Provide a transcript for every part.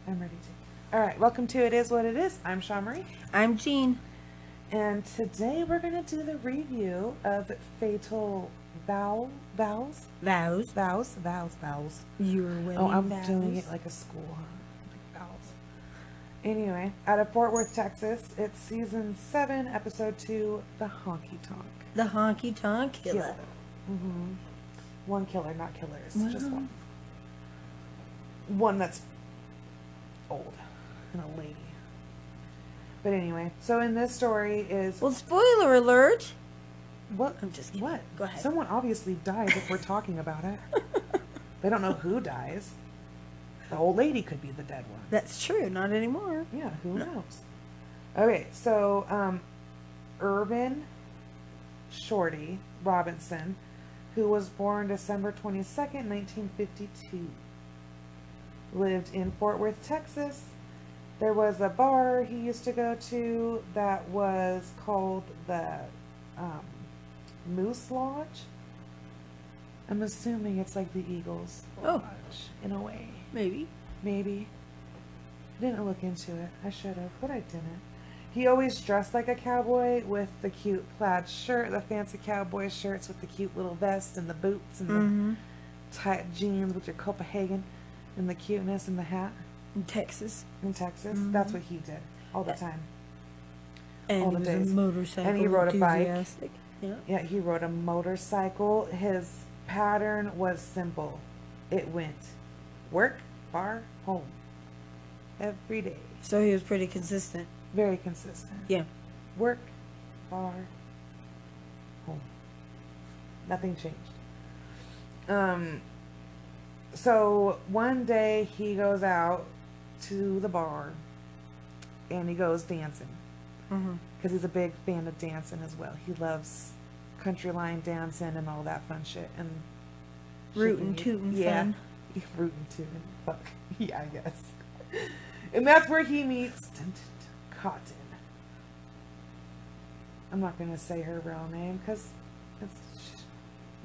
I'm ready to. All right, welcome to It Is What It Is. I'm Shaw Marie. I'm Jean. And today we're going to do the review of Fatal Vows. Vows. Your wedding Oh, I'm vows. doing it like a school, huh? Vows. Anyway, out of Fort Worth, Texas, it's season 7, episode 2, The Hankytonk. The Hankytonk Killer. Mm-hmm. One killer, not killers. Wow. Just one. One that's old and a lady. But anyway, so in this story is... Well, spoiler alert. What? I'm just kidding. What? Go ahead. Someone obviously dies if we're talking about it. They don't know who dies. The old lady could be the dead one. That's true. Not anymore. Yeah, who knows? Okay, so Ervin Shorty Robinson, who was born December 22nd, 1952, lived in Fort Worth, Texas. There was a bar he used to go to that was called the Moose Lodge. I'm assuming it's like the Eagles Lodge in a way. Maybe. Didn't look into it. I should have, but I didn't. He always dressed like a cowboy with the cute plaid shirt, the fancy cowboy shirts with the cute little vest and the boots and the tight jeans with your Copenhagen and the cuteness and the hat. In Texas. That's what he did all the time. And all he the was days. a motorcycle And he rode a bike. enthusiastic. Yeah. Yeah, he rode a motorcycle. His pattern was simple. It went work, bar, home. Every day. So he was pretty consistent. Very consistent. Yeah. Work, bar, home. Nothing changed. So one day he goes out to the bar and he goes dancing. Because he's a big fan of dancing as well. He loves country line dancing and all that fun shit. And Rootin' tootin' fun. Rootin' tootin'. Fuck. Yeah, I guess. And that's where he meets Cotton. I'm not going to say her real name because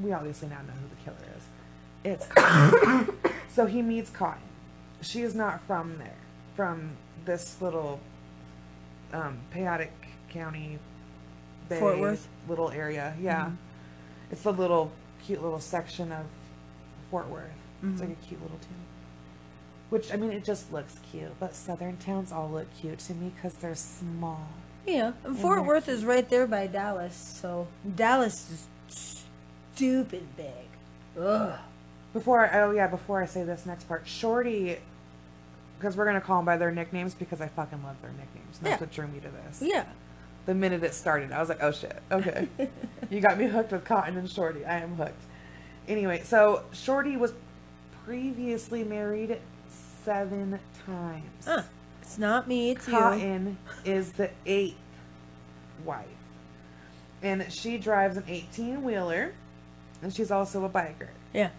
we obviously now know who the killer is. It's Cotton. So he meets Cotton. She is not from there. From this little Payotic County Bay Fort Worth? little area. Yeah. It's a little cute little section of Fort Worth. It's like a cute little town. Which, I mean, it just looks cute. But southern towns all look cute to me because they're small. Yeah. And Fort Worth is right there by Dallas. So Dallas is stupid big. Ugh. Before I say this next part, Shorty, because we're going to call them by their nicknames because I fucking love their nicknames. That's what drew me to this. Yeah. The minute it started, I was like, oh shit, okay. You got me hooked with Cotton and Shorty. I am hooked. Anyway, so Shorty was previously married 7 times. It's not me, it's Cotton is the 8th wife. And she drives an 18-wheeler, and she's also a biker. Yeah.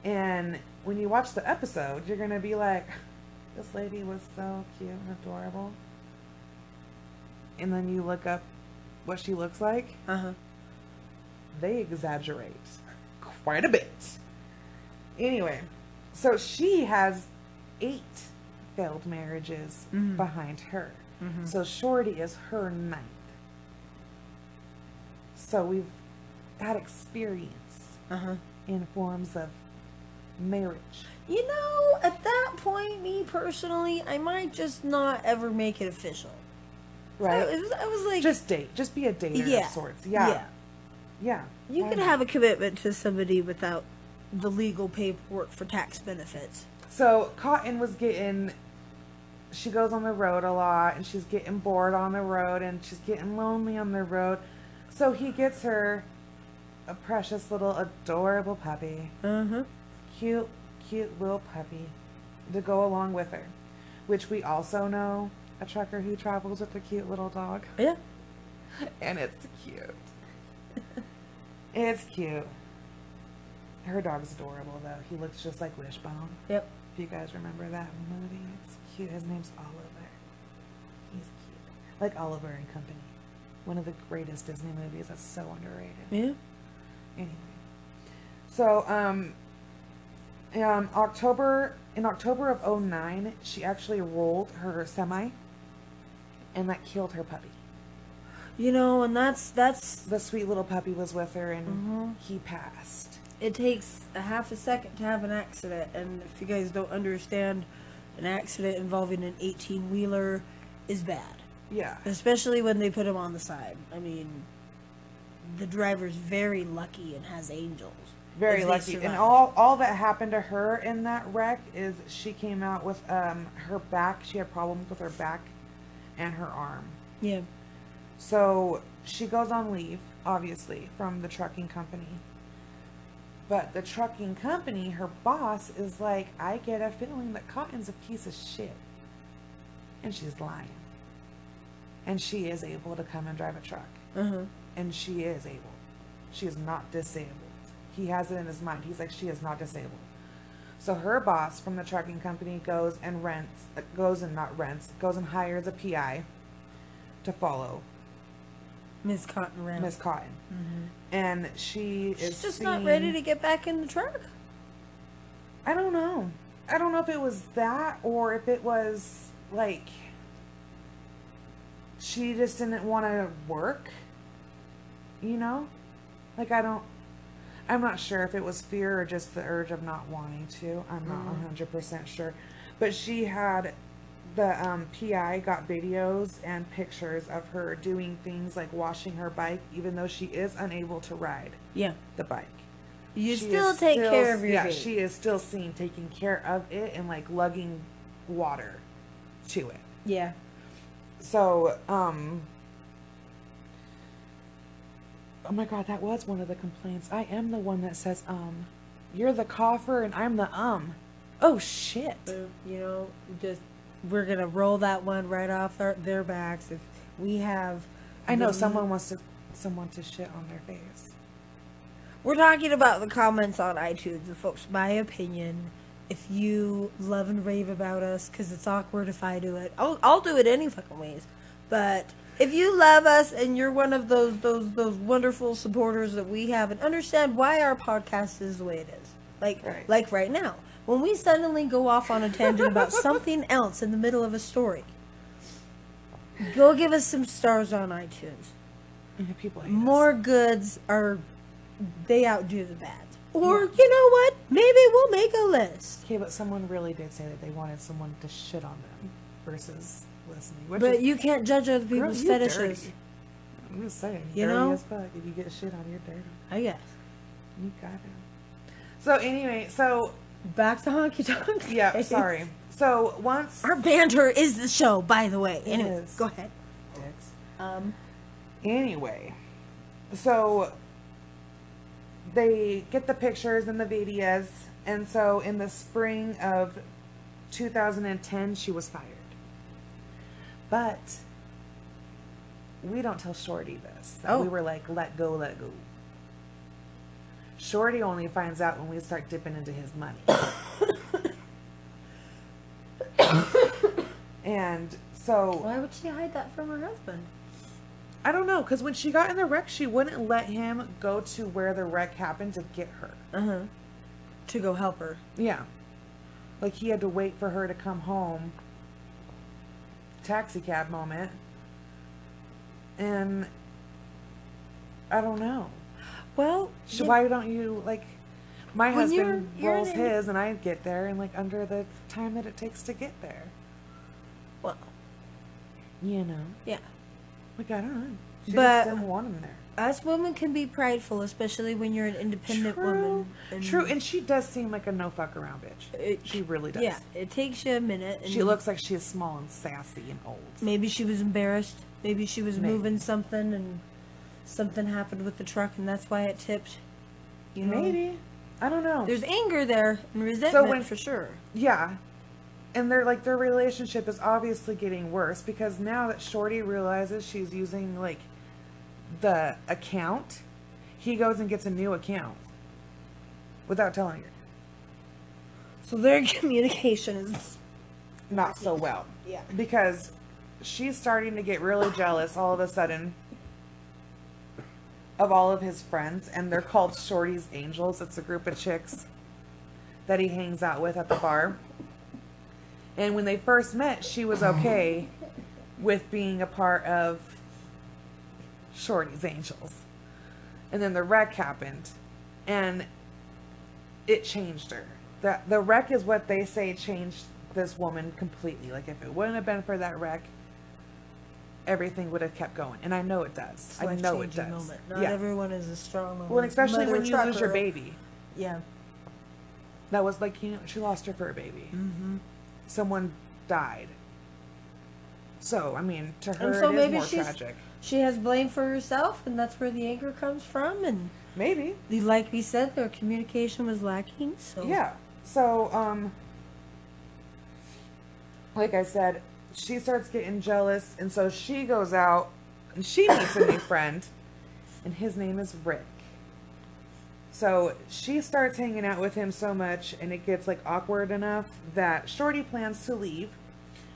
And when you watch the episode, you're going to be like, this lady was so cute and adorable. And then you look up what she looks like. They exaggerate quite a bit. Anyway, so she has 8 failed marriages behind her. So Shorty is her 9th. So we've had experience in forms of marriage. You know, at that point, me personally, I might just not ever make it official. Right? So I was like... Just date. Just be a dater of sorts. Yeah. You could have a commitment to somebody without the legal paperwork for tax benefits. So Cotton was she goes on the road a lot and she's getting bored on the road and she's getting lonely on the road. So he gets her a precious little adorable puppy. Cute little puppy to go along with her. Which we also know a trucker who travels with a cute little dog. Yeah. And it's cute. It's cute. Her dog's adorable, though. He looks just like Wishbone. Yep. If you guys remember that movie, it's cute. His name's Oliver. He's cute. Like Oliver and Company. One of the greatest Disney movies that's so underrated. Yeah. Anyway. So, In October of '09, she actually rolled her semi, and that killed her puppy. You know, and that's The sweet little puppy was with her, and he passed. It takes a half a second to have an accident, and if you guys don't understand, an accident involving an 18-wheeler is bad. Yeah. Especially when they put him on the side. I mean, the driver's very lucky and has angels. Very lucky. And all that happened to her in that wreck is she came out with her back. She had problems with her back and her arm. Yeah. So she goes on leave, obviously, from the trucking company. But the trucking company, her boss, is like, I get a feeling that Cotton's a piece of shit. And she's lying. And she is able to come and drive a truck. And she is able. She is not disabled. He has it in his mind. He's like, she is not disabled. So her boss from the trucking company goes and hires a PI to follow Miss Cotton around. Miss Cotton. And she's just not ready to get back in the truck. I don't know. I don't know if it was that or if it was like she just didn't want to work. You know? Like I'm not sure if it was fear or just the urge of not wanting to. I'm not 100% sure. But she had the PI got videos and pictures of her doing things like washing her bike, even though she is unable to ride the bike. You still take care of your Yeah, baby. she is still seen taking care of it and like lugging water to it. Yeah. So, oh my God, that was one of the complaints. I am the one that says, you're the cougher and I'm the Oh, shit. You know, we're going to roll that one right off their backs. If we have... I know someone to shit on their face. We're talking about the comments on iTunes. And folks, my opinion, if you love and rave about us, because it's awkward if I do it. I'll do it any fucking ways. But... if you love us and you're one of those wonderful supporters that we have and understand why our podcast is the way it is. Like right now. When we suddenly go off on a tangent about something else in the middle of a story, go give us some stars on iTunes. Yeah, people hate More us. goods they outdo the bads. Or, you know what? Maybe we'll make a list. Okay, but someone really did say that they wanted someone to shit on them versus... listening. But you can't judge other people's fetishes. Dirty. I'm just saying. You dirty know? as fuck. If you get shit on, you're dirty. I guess. You got it. So anyway, back to Hankytonk. Yeah, sorry. So once our banter is the show, by the way. Anyway, is. go ahead. Dicks. Anyway, so they get the pictures and the videos, and so in the spring of 2010, she was fired. But we don't tell Shorty this. We were like, let go. Shorty only finds out when we start dipping into his money. And so... why would she hide that from her husband? I don't know, because when she got in the wreck, she wouldn't let him go to where the wreck happened to get her. To go help her. Yeah. Like, he had to wait for her to come home. Taxi cab moment. And I don't know. Well, why don't you, like, my husband you're rolls his and I get there in, like, under the time that it takes to get there. Well, you know. Yeah. Like, I don't know. She But just didn't want him there. Us women can be prideful, especially when you're an independent woman. True, and she does seem like a no fuck around bitch. She really does. Yeah, it takes you a minute. And she looks like she's small and sassy and old. Maybe she was embarrassed. Maybe she was moving something and something happened with the truck and that's why it tipped. You know? Maybe. I don't know. There's anger there and resentment for sure. Yeah. And their relationship is obviously getting worse because now that Shorty realizes she's using like the account, he goes and gets a new account without telling her. So their communication is not so well. Yeah. Because she's starting to get really jealous all of a sudden of all of his friends, and they're called Shorty's Angels. It's a group of chicks that he hangs out with at the bar. And when they first met, she was okay with being a part of Shorty's Angels. And then the wreck happened, and it changed her. The wreck is what they say changed this woman completely. Like, if it wouldn't have been for that wreck, everything would have kept going. And I know it does. I know it does. Moment. Not everyone is as strong. Well, and especially when you lose your baby. Yeah. That was like, she lost her fur baby. Mm-hmm. Someone died. So, I mean, to her, it is more tragic. She has blame for herself, and that's where the anger comes from. And maybe, like we said, their communication was lacking. So yeah. So, like I said, she starts getting jealous, and so she goes out and she meets a new friend, and his name is Rick. So she starts hanging out with him so much, and it gets like awkward enough that Shorty plans to leave.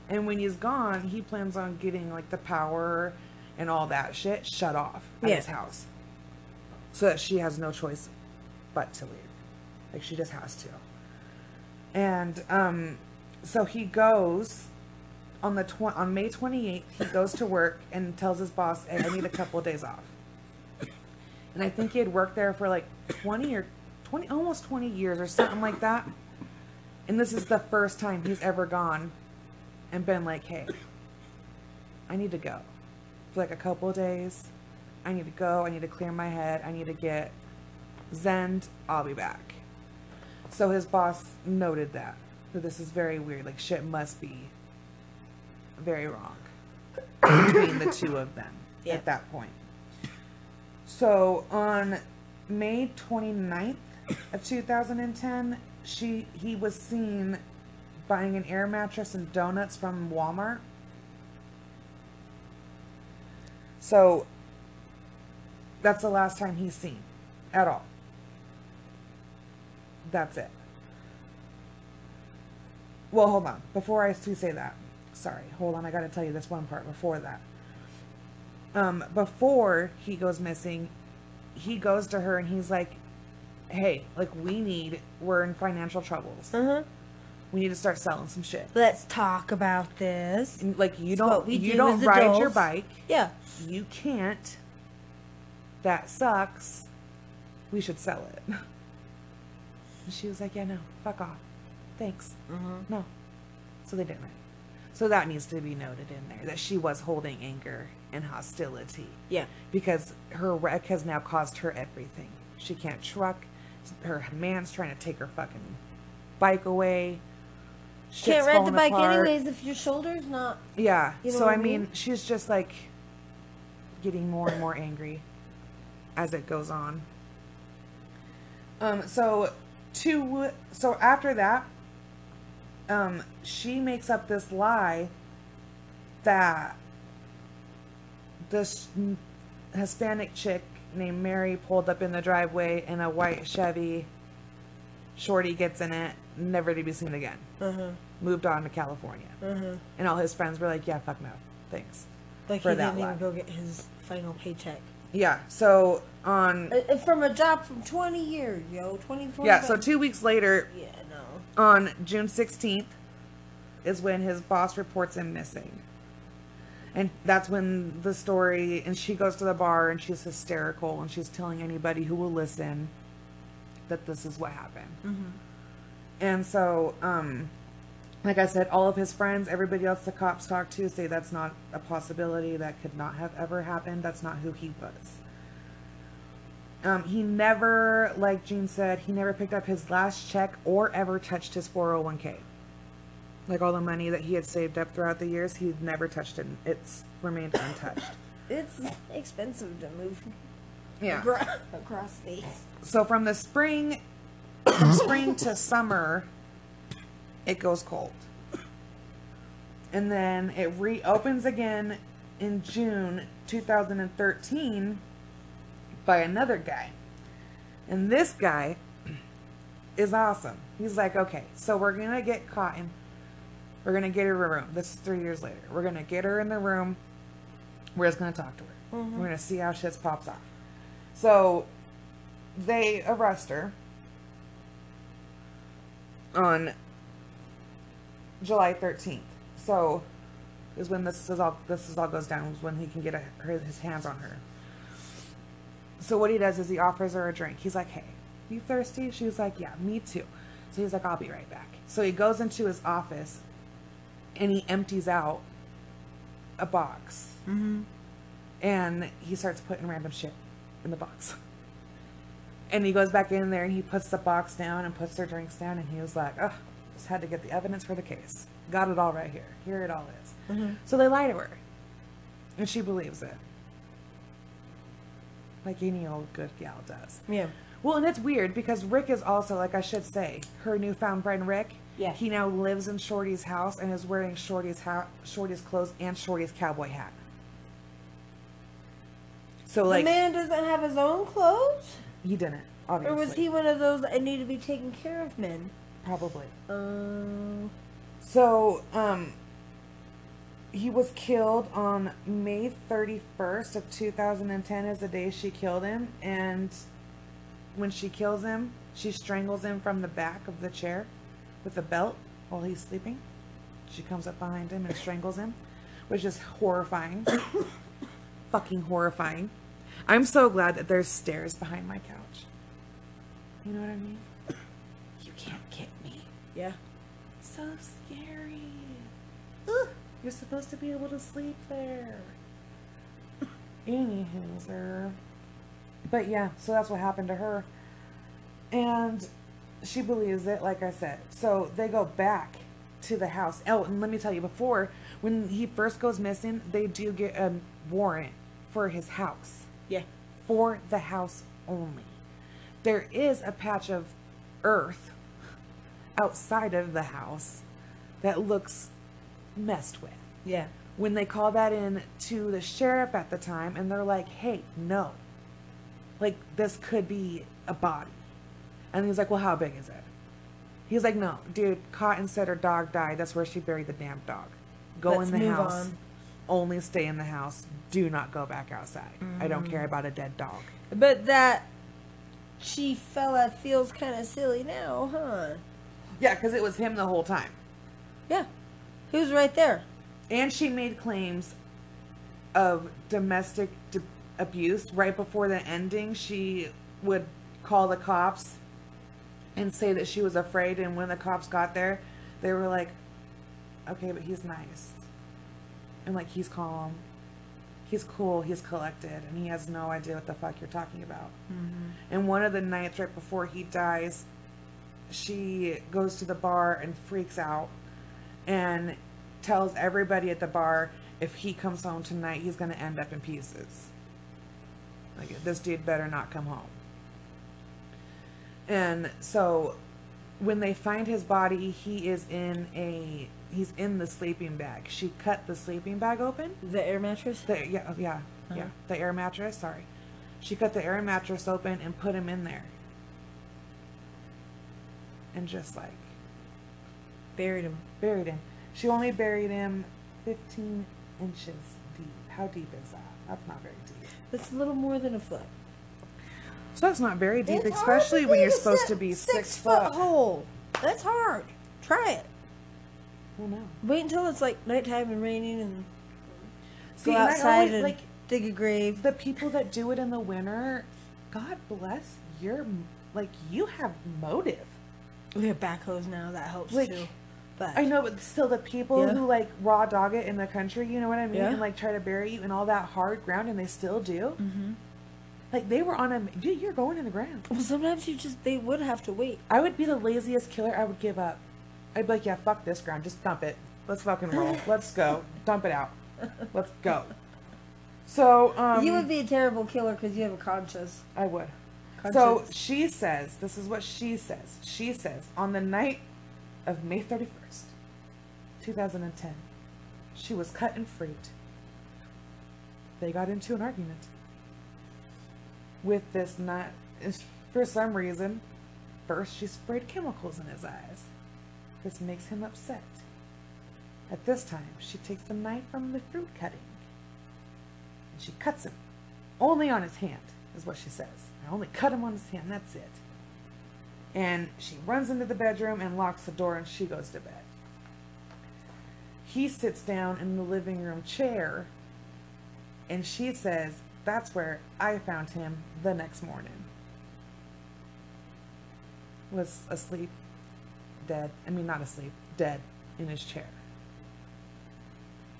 And when he's gone, he plans on getting like the power and all that shit shut off at his house. So that she has no choice but to leave. Like, she just has to. And so he goes on May 28th, he goes to work and tells his boss, hey, I need a couple of days off. And I think he had worked there for like 20 almost 20 years or something like that. And this is the first time he's ever gone and been like, hey, I need to go for like a couple of days. I need to go. I need to clear my head. I need to get zened. I'll be back. So his boss noted that this is very weird. Like, shit must be very wrong between the two of them at that point. So on May 29th of 2010, he was seen buying an air mattress and donuts from Walmart. So that's the last time he's seen at all. That's it. Well, hold on. Before I say that. Sorry. Hold on. I got to tell you this one part before that. Before he goes missing, he goes to her and he's like, hey, like, we're in financial troubles. We need to start selling some shit. Let's talk about this. And, like, you don't ride your bike. Yeah. You can't. That sucks. We should sell it. And she was like, yeah, no, fuck off. Thanks. No. So they didn't. So that needs to be noted in there, that she was holding anger and hostility. Yeah. Because her wreck has now cost her everything. She can't truck. Her man's trying to take her fucking bike away. Can't ride the bike anyways if your shoulder's not... Yeah. So, I mean, she's just, like, getting more and more angry as it goes on. So after that, she makes up this lie that this Hispanic chick named Mary pulled up in the driveway in a white Chevy. Shorty gets in it, never to be seen again. Moved on to California. And all his friends were like, yeah, fuck no, thanks. Like, he didn't even go get his final paycheck. Yeah, so on... From a job from 20 years, 24. Yeah, so 2 weeks later... Yeah, no. On June 16th is when his boss reports him missing. And that's when the story... And she goes to the bar and she's hysterical and she's telling anybody who will listen that this is what happened. And so, like I said, all of his friends, everybody else the cops talk to, say that's not a possibility. That could not have ever happened. That's not who he was. He never, like Jean said, he never picked up his last check or ever touched his 401k. Like, all the money that he had saved up throughout the years, he never touched it. It's remained untouched. It's expensive to move across states. So from spring to summer, it goes cold. And then it reopens again in June 2013 by another guy. And this guy is awesome. He's like, okay, so we're going to get Cotton. We're going to get her a room. This is 3 years later. We're going to get her in the room. We're just going to talk to her. We're going to see how shit pops off. So they arrest her. on July 13th. So is when this is all goes down, is when he can get his hands on her. So what he does is he offers her a drink. He's like, hey, you thirsty? She's like, yeah, me too. So he's like, I'll be right back. So he goes into his office and he empties out a box. Mm-hmm. And he starts putting random shit in the box. And he goes back in there and he puts the box down and puts their drinks down, and he was like, oh, just had to get the evidence for the case. Got it all right here. Here it all is. Mm-hmm. So they lie to her. And she believes it. Like any old good gal does. Yeah. Well, and it's weird because Rick is also, like I should say, her newfound friend Rick. Yeah. He now lives in Shorty's house and is wearing Shorty's clothes and Shorty's cowboy hat. So, like, the man doesn't have his own clothes? He didn't, obviously. Or was he one of those that need to be taken care of men? Probably. So, he was killed on May 31st of 2010 is the day she killed him. And when she kills him, she strangles him from the back of the chair with a belt while he's sleeping. She comes up behind him and strangles him, which is horrifying. Fucking horrifying. I'm so glad that there's stairs behind my couch. You know what I mean? You can't get me. yeah. So scary. Ugh, you're supposed to be able to sleep there. Anywho, but yeah, so that's what happened to her. And she believes it, like I said. So they go back to the house. Oh, and let me tell you, before, when he first goes missing, they do get a warrant for his house. Yeah. For the house only. There is a patch of earth outside of the house that looks messed with. Yeah. When they call that in to the sheriff at the time, and they're like, hey, no. Like, this could be a body. And he's like, well, how big is it? He's like, no, dude, Cotton said her dog died. That's where she buried the damn dog. Go Let's in the move house. on. Only stay in the house. Do not go back outside. I don't care about a dead dog. But that chief fella feels kind of silly now, huh? Yeah, because it was him the whole time. Yeah. He was right there. And she made claims of domestic abuse. Right before the ending, she would call the cops and say that she was afraid. And when the cops got there, they were like, okay, but he's nice. And like, he's calm. He's cool. He's collected. And he has no idea what the fuck you're talking about. Mm-hmm. And one of the nights right before he dies, she goes to the bar and freaks out and tells everybody at the bar, if he comes home tonight, he's going to end up in pieces. Like, this dude better not come home. And so when they find his body, he's in the sleeping bag. She cut the sleeping bag open. The air mattress? Yeah. The air mattress, sorry. She cut the air mattress open and put him in there. And just like... Buried him. She only buried him 15 inches deep. How deep is that? That's not very deep. That's a little more than a foot. So that's not very deep, It's especially hard when you're dig a supposed to be 6 foot. hole. That's hard. Try it. Well, no. Wait until it's like nighttime and raining and See, go and I outside always, and like, dig a grave. the people that do it in the winter, God bless your, like, you have motive. We have backhoes now. That helps Like, too. But I know, but still the people Yeah. who, like, raw dog it in the country, you know what I mean? Yeah. And, like, try to bury you in all that hard ground, and they still do. Mm-hmm. Like, they were on a, dude, you're going in the ground. Well, sometimes they would have to wait. I would be the laziest killer. I would give up. I'd be like, yeah, fuck this ground. Just dump it. Let's fucking roll. Let's go. Dump it out. Let's go. So, You would be a terrible killer because you have a conscience. I would. So Conscience. she says, this is what she says. She says, on the night of May 31st, 2010, she was cut and freed. They got into an argument with this nut. For some reason, first she sprayed chemicals in his eyes. This makes him upset. At this time, she takes the knife from the fruit cutting and she cuts him. Only on his hand, is what she says. I only cut him on his hand, that's it. And she runs into the bedroom and locks the door, and she goes to bed. He sits down in the living room chair, and she says, that's where I found him the next morning. Was asleep, dead. I mean, not asleep, dead in his chair.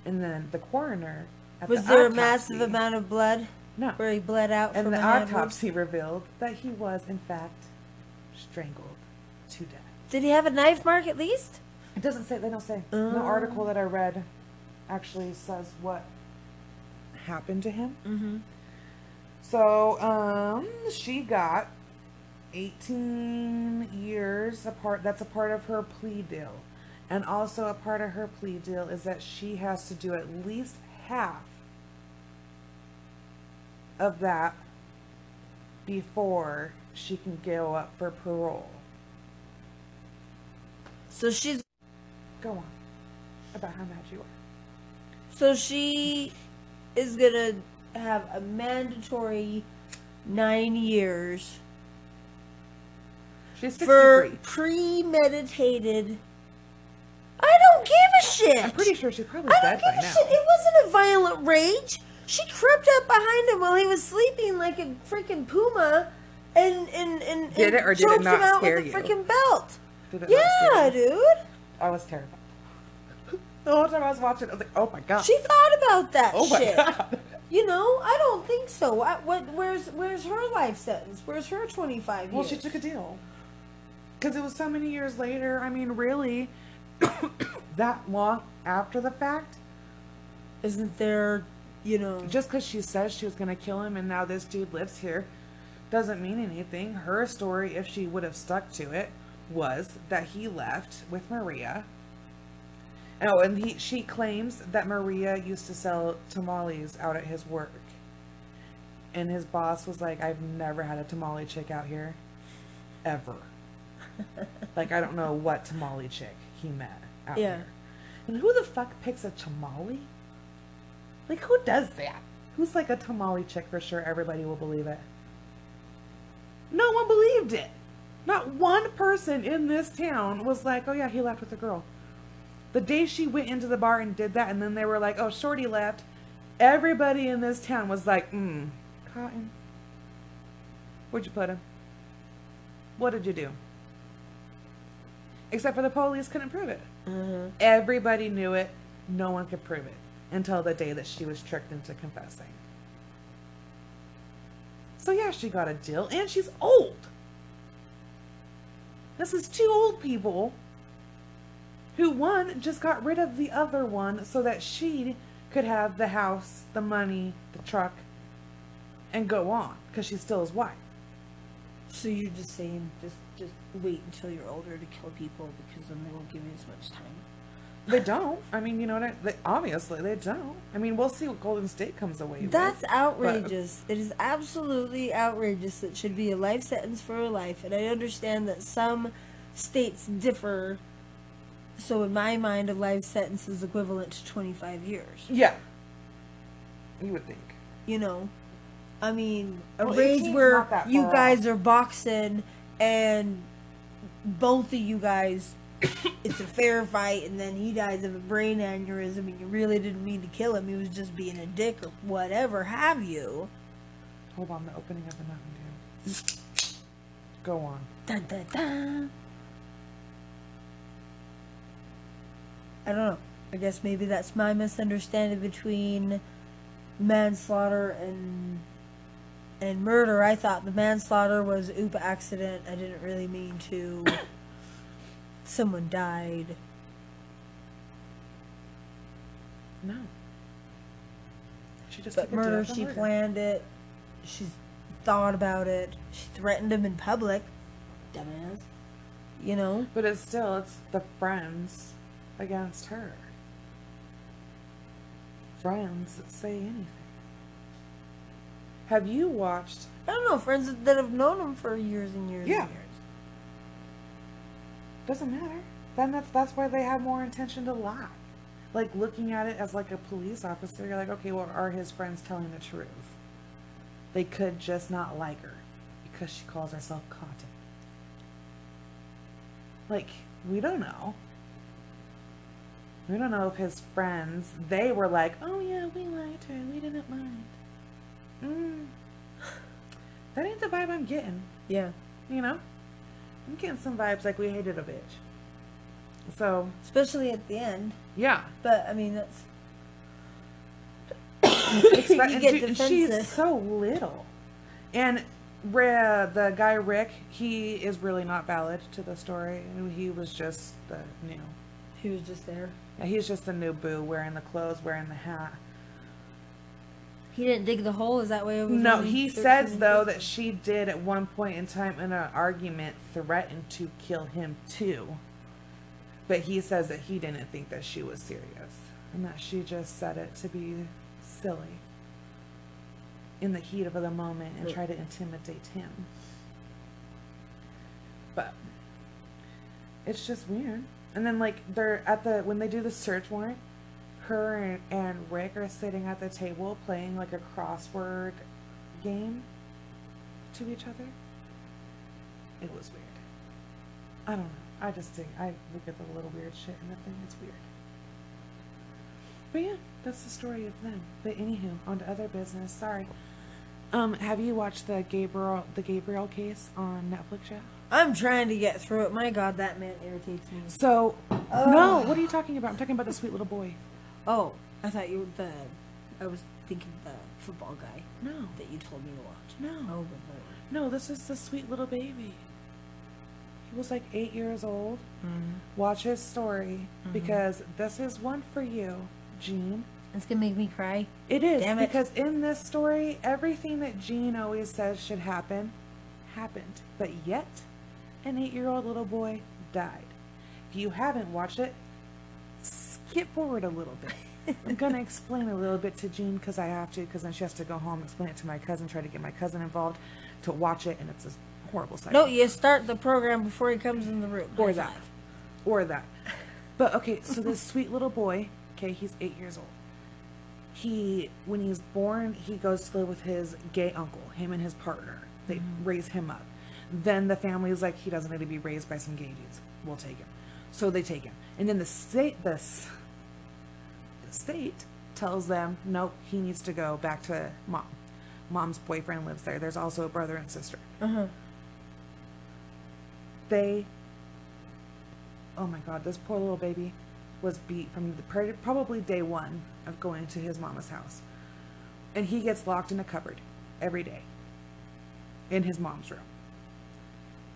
And then the coroner was there a massive amount of blood? No. Where he bled out from the autopsy revealed that he was, in fact, strangled to death. Did he have a knife mark at least? It doesn't say. They don't say. The article that I read actually says what happened to him. Mm-hmm. So, she got 18 years apart. That's a part of her plea deal. And also a part of her plea deal is that she has to do at least half of that before she can go up for parole. So she's... Go on. About how mad you are. So she is gonna have a mandatory 9 years... She's 63. For premeditated... I don't give a shit. I'm pretty sure she's probably dead by now. Shit. It wasn't a violent rage. She crept up behind him while he was sleeping like a freaking puma and did it or did it not scare you? With a freaking belt. Did it not scare you? Dude. I was terrified. The whole time I was watching, I was like, "Oh my god." She thought about that shit. Oh my god. You know, I don't think so. Where's her life sentence? Where's her 25 years? Well, she took a deal. Because it was so many years later. I mean, really, that long after the fact. Isn't there, you know... Just because she says she was going to kill him and now this dude lives here doesn't mean anything. Her story, if she would have stuck to it, was that he left with Maria. Oh, and she claims that Maria used to sell tamales out at his work. And his boss was like, I've never had a tamale chick out here. Ever. Like, I don't know what tamale chick he met out there. And who the fuck picks a tamale? Like, who does that? Who's like a tamale chick for sure? Everybody will believe it. No one believed it. Not one person in this town was like, oh yeah, he left with a girl. The day she went into the bar and did that, and then they were like, oh, Shorty left, everybody in this town was like, Cotton. Where'd you put him? What did you do? Except for the police couldn't prove it. Mm-hmm. Everybody knew it. No one could prove it until the day that she was tricked into confessing. So yeah, she got a deal, and she's old. This is two old people who one just got rid of the other one so that she could have the house, the money, the truck, and go on, because she's still his wife. So you're just saying, just wait until you're older to kill people, because then they won't give you as much time. They don't. I mean, you know what? Obviously, they don't. I mean, we'll see what Golden State comes away with. That's outrageous. It is absolutely outrageous. It should be a life sentence for a life. And I understand that some states differ. So in my mind, a life sentence is equivalent to 25 years. Yeah. You would think. You know? I mean, a rage where you guys are boxing and both of you guys, it's a fair fight, and then he dies of a brain aneurysm, and you really didn't mean to kill him. He was just being a dick or whatever have you. Hold on, the opening of the Mountain Dew. Go on. Dun, dun, dun. I don't know. I guess maybe that's my misunderstanding between manslaughter and murder. I thought the manslaughter was oop accident. I didn't really mean to. Someone died. No. She just but murder, she planned it. She's thought about it. She threatened him in public. Dumbass. You know? But it's the friends against her. Friends say anything. Have you watched... I don't know, friends that have known him for years and years and years. Doesn't matter. Then that's why they have more intention to lie. Like, looking at it as like a police officer, you're like, okay, well, are his friends telling the truth? They could just not like her because she calls herself Cotton. Like, we don't know. We don't know if his friends, they were like, oh yeah, we liked her, we didn't mind. That ain't the vibe I'm getting. Yeah. You know? I'm getting some vibes like we hated a bitch. So. Especially at the end. Yeah. But, I mean, that's. And she's so little. And the guy Rick, he is really not valid to the story. He was just the new. He was just there. Yeah, he's just the new boo, wearing the clothes, wearing the hat. He didn't dig the hole? Is that way it was? No, he says, though, that she did at one point in time in an argument threaten to kill him, too. But he says that he didn't think that she was serious. And that she just said it to be silly. In the heat of the moment and try to intimidate him. But it's just weird. And then, like, they're at when they do the search warrant, her and Rick are sitting at the table playing like a crossword game to each other. It was weird. I don't know. I just think I look at the little weird shit and I think it's weird. But yeah, that's the story of them. But anywho, on to other business. Sorry. Have you watched the Gabriel case on Netflix yet? I'm trying to get through it. My God, that man irritates me. So, no, what are you talking about? I'm talking about the sweet little boy. Oh, I thought you were I was thinking the football guy. No. That you told me to watch. No. Oh, good Lord. No, this is the sweet little baby. He was like 8 years old. Mm-hmm. Watch his story, because this is one for you, Jean. It's gonna make me cry. It is. Damn it. Because in this story, everything that Jean always says should happen, happened. But yet, an 8-year-old little boy died. If you haven't watched it, skip forward a little bit. I'm going to explain a little bit to Jean because I have to, because then she has to go home, explain it to my cousin, try to get my cousin involved to watch it, and it's a horrible cycle. No, you start the program before he comes in the room. Or that. Or that. But, okay, so this sweet little boy, okay, he's 8 years old. When he's born, he goes to live with his gay uncle, him and his partner. They raise him up. Then the family's like, he doesn't need to be raised by some gay dudes. We'll take him. So they take him. And then the state tells them, nope, he needs to go back to mom. Mom's boyfriend lives there. There's also a brother and sister. Oh my God, this poor little baby was beat from probably day one of going to his mama's house. And he gets locked in a cupboard every day in his mom's room.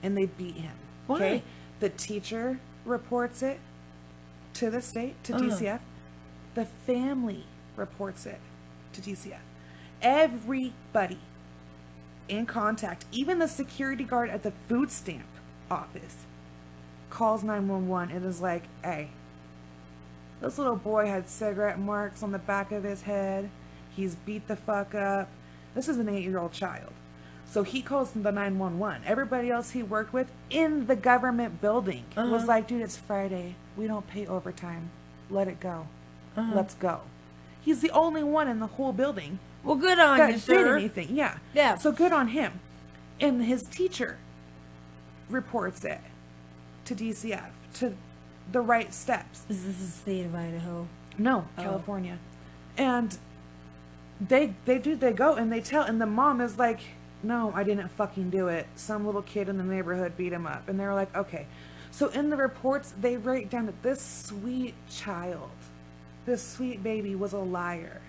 And they beat him. Why? Okay? The teacher reports it to the state, to DCF. The family reports it to DCF. Everybody in contact, even the security guard at the food stamp office, calls 911 and is like, hey, this little boy had cigarette marks on the back of his head. He's beat the fuck up. This is an 8-year-old child. So he calls the 911. Everybody else he worked with in the government building was like, dude, it's Friday. We don't pay overtime. Let it go. Let's go. He's the only one in the whole building. Well, good on you, sir. Did anything. Yeah. Yeah. So good on him. And his teacher reports it to DCF, to the right steps. Is this the state of Idaho? No, California. And they go and they tell, and the mom is like, no, I didn't fucking do it. Some little kid in the neighborhood beat him up. And they're like, okay. So in the reports, they write down that this sweet child, this sweet baby was a liar.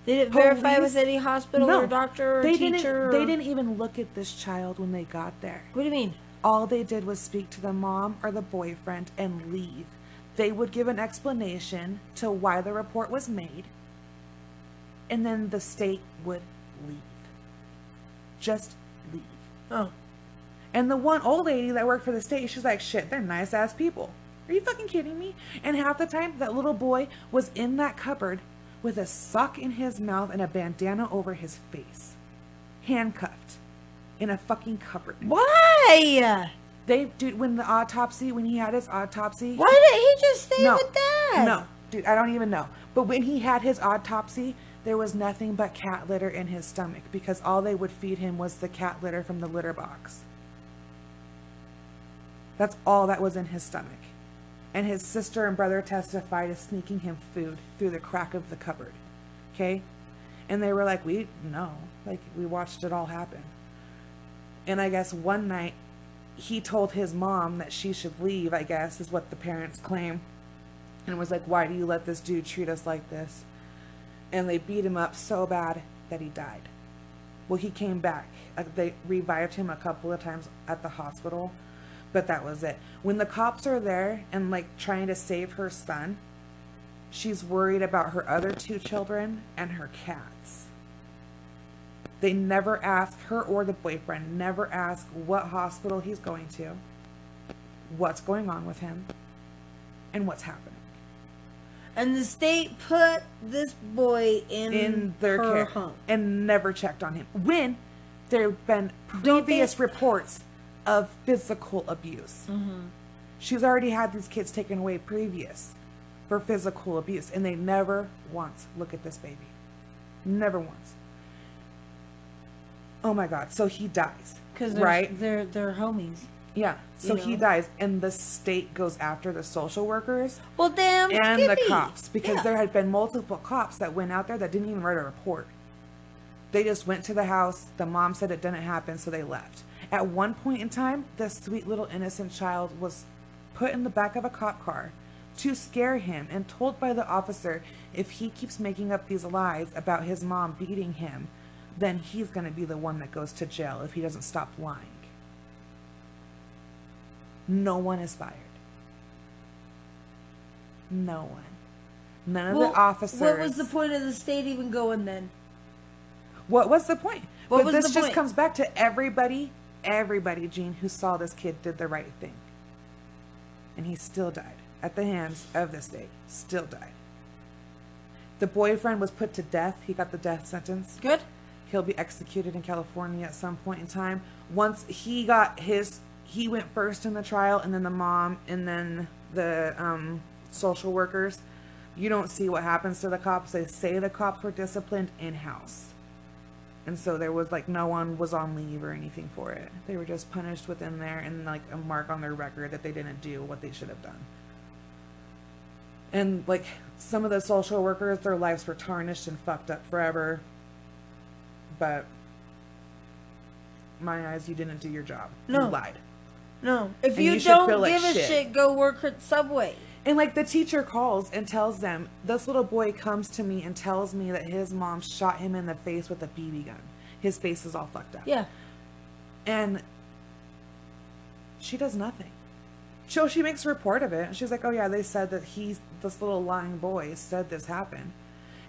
Did it verify with any hospital or doctor or teacher? They didn't even look at this child when they got there. What do you mean? All they did was speak to the mom or the boyfriend and leave. They would give an explanation to why the report was made, and then the state would leave. Just leave. Oh. And the one old lady that worked for the state, she's like, shit, they're nice ass people. Are you fucking kidding me? And half the time, that little boy was in that cupboard with a sock in his mouth and a bandana over his face. Handcuffed. In a fucking cupboard. Why? When he had his autopsy. Why did he just stay with that? No, dude, I don't even know. But when he had his autopsy, there was nothing but cat litter in his stomach because all they would feed him was the cat litter from the litter box. That's all that was in his stomach. And his sister and brother testified as sneaking him food through the crack of the cupboard. Okay? And they were like, we watched it all happen. And I guess one night, he told his mom that she should leave, I guess, is what the parents claim. And was like, why do you let this dude treat us like this? And they beat him up so bad that he died. Well, he came back. They revived him a couple of times at the hospital, but that was it. When the cops are there and like trying to save her son, she's worried about her other 2 children and her cats. They never ask her, or the boyfriend never ask what hospital he's going to, what's going on with him, and what's happening. And the state put this boy in their care home and never checked on him. When there have been previous reports of physical abuse. Mm-hmm. She's already had these kids taken away previous for physical abuse, and they never once look at this baby. Never once. Oh my God! So he dies, right? They're homies. Yeah. So he dies, and the state goes after the social workers. Well, damn, and Skippy. The cops, because there had been multiple cops that went out there that didn't even write a report. They just went to the house. The mom said it didn't happen, so they left. At one point in time, this sweet little innocent child was put in the back of a cop car to scare him, and told by the officer, if he keeps making up these lies about his mom beating him, then he's going to be the one that goes to jail if he doesn't stop lying. No one is fired. No one. None of the officers. What was the point of the state even going then? What was the point? What but was this the just point? comes back to everybody, Gene, who saw this kid did the right thing. And he still died at the hands of the state. Still died. The boyfriend was put to death. He got the death sentence. Good. He'll be executed in California at some point in time. Once he got his, he went first in the trial, and then the mom, and then the social workers. You don't see what happens to the cops. They say the cops were disciplined in-house. And so there was like, no one was on leave or anything for it. They were just punished within there, and like a mark on their record that they didn't do what they should have done. And like some of the social workers, their lives were tarnished and fucked up forever. But my eyes, you didn't do your job. No. You lied. No. If And you should don't feel like give a shit, go work at Subway. And like the teacher calls and tells them, this little boy comes to me and tells me that his mom shot him in the face with a BB gun. His face is all fucked up. Yeah. And she does nothing. So she makes a report of it. And she's like, oh yeah, they said that this little lying boy said this happened.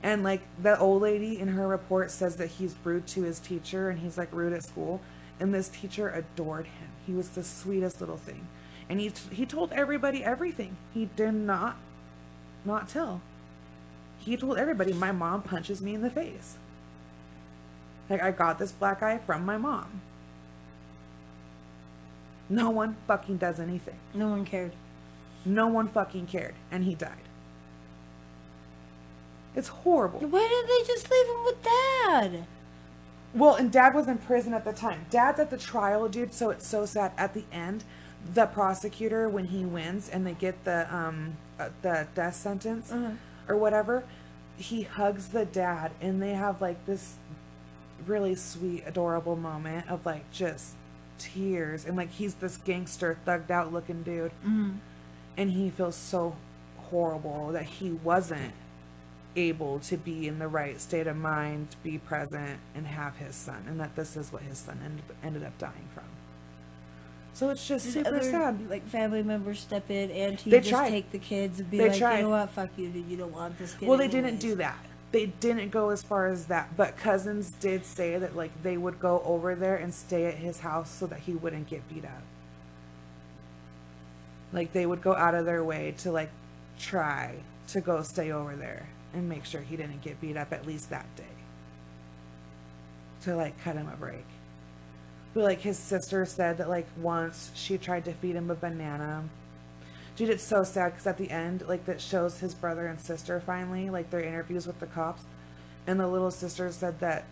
And like the old lady in her report says that he's rude to his teacher, and he's like rude at school. And this teacher adored him. He was the sweetest little thing. And he told everybody everything. He did not tell. He told everybody, my mom punches me in the face. Like, I got this black eye from my mom. No one fucking does anything. No one cared. No one fucking cared. And he died. It's horrible. Why didn't they just leave him with Dad? Well, and Dad was in prison at the time. Dad's at the trial, dude, so it's so sad. At the end, the prosecutor, when he wins and they get the death sentence or whatever, he hugs the dad, and they have like this really sweet, adorable moment of like just tears, and like he's this gangster, thugged out looking dude, and he feels so horrible that he wasn't able to be in the right state of mind, be present, and have his son, and that this is what his son ended up dying from. So it's just super sad. Like family members step in, and he They just tried. take the kids and be They like, tried. you know what, fuck you, dude, you don't want this kid. Well, they anyways. didn't do that. They didn't go as far as that, but cousins did say that like they would go over there and stay at his house so that he wouldn't get beat up. Like they would go out of their way to like try to go stay over there and make sure he didn't get beat up at least that day. To like cut him a break. But like his sister said that like once she tried to feed him a banana. Dude, it's so sad because at the end, like that shows his brother and sister finally, like their interviews with the cops. And the little sister said that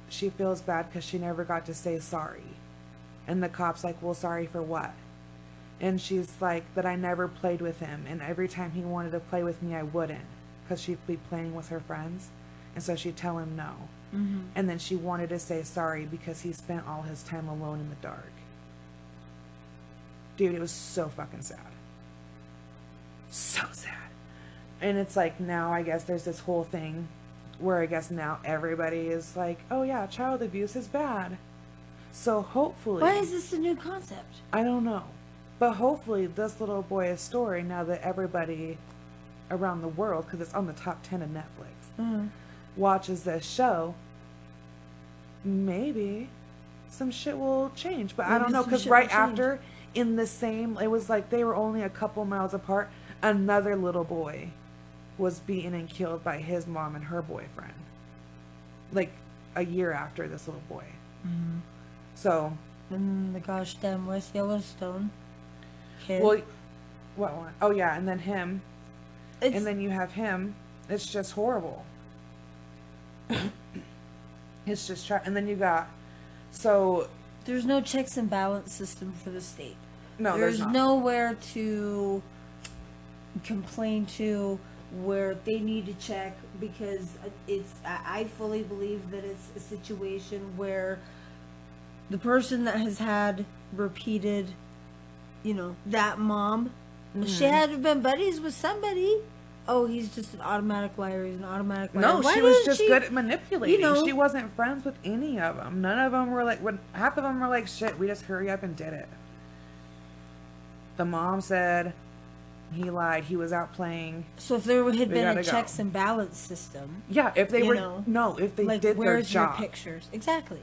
she feels bad because she never got to say sorry. And the cop's like, well, sorry for what? And she's like, that I never played with him. And every time he wanted to play with me, I wouldn't. Because she'd be playing with her friends. And so she'd tell him no. Mm-hmm. And then she wanted to say sorry because he spent all his time alone in the dark. Dude, it was so fucking sad. So sad. And it's like, now I guess there's this whole thing where I guess now everybody is like, oh yeah, child abuse is bad. So hopefully... Why is this a new concept? I don't know. But hopefully this little boy's story, now that everybody around the world, because it's on the top 10 of Netflix, watches this show, maybe some shit will change. But maybe I don't know, because right after, in the same, it was like they were only a couple miles apart, another little boy was beaten and killed by his mom and her boyfriend. Like a year after this little boy. Mm-hmm. So... And the gosh damn West Yellowstone kid. Well, what one? Oh yeah, and then him. And then you have him. It's just horrible. It's just and then you got, so there's no checks and balance system for the state. No, there's not. Nowhere to complain to where they need to check, because I fully believe that it's a situation where the person that has had repeated, that mom, she had to have been buddies with somebody. Oh, he's just an automatic liar. He's an automatic liar. No, she was just good at manipulating. She wasn't friends with any of them. None of them were like, half of them were like, shit, we just hurry up and did it. The mom said he lied. He was out playing. So if there had been a checks and balance system. Yeah, if they if they did their job. Where's your pictures? Exactly.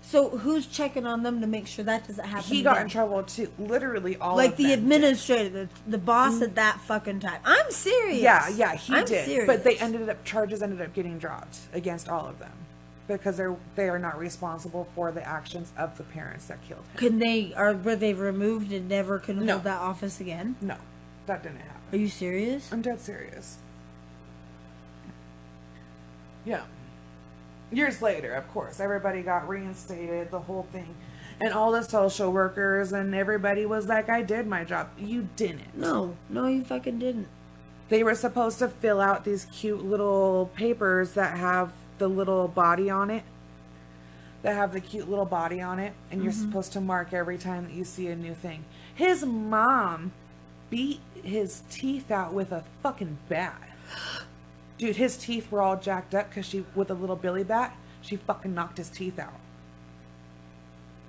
So who's checking on them to make sure that doesn't happen? He got in trouble too. Literally all like of the them administrator, the boss at that fucking time. I'm serious. Yeah, he did. Serious. But charges ended up getting dropped against all of them because they are not responsible for the actions of the parents that killed him. Were they removed and never can hold that office again? No, that didn't happen. Are you serious? I'm dead serious. Yeah. Years later, of course, everybody got reinstated, the whole thing. And all the social workers and everybody was like, I did my job. You didn't. No, you fucking didn't. They were supposed to fill out these cute little papers that have the little body on it. And you're supposed to mark every time that you see a new thing. His mom beat his teeth out with a fucking bat. Dude, his teeth were all jacked up because with a little billy bat, she fucking knocked his teeth out.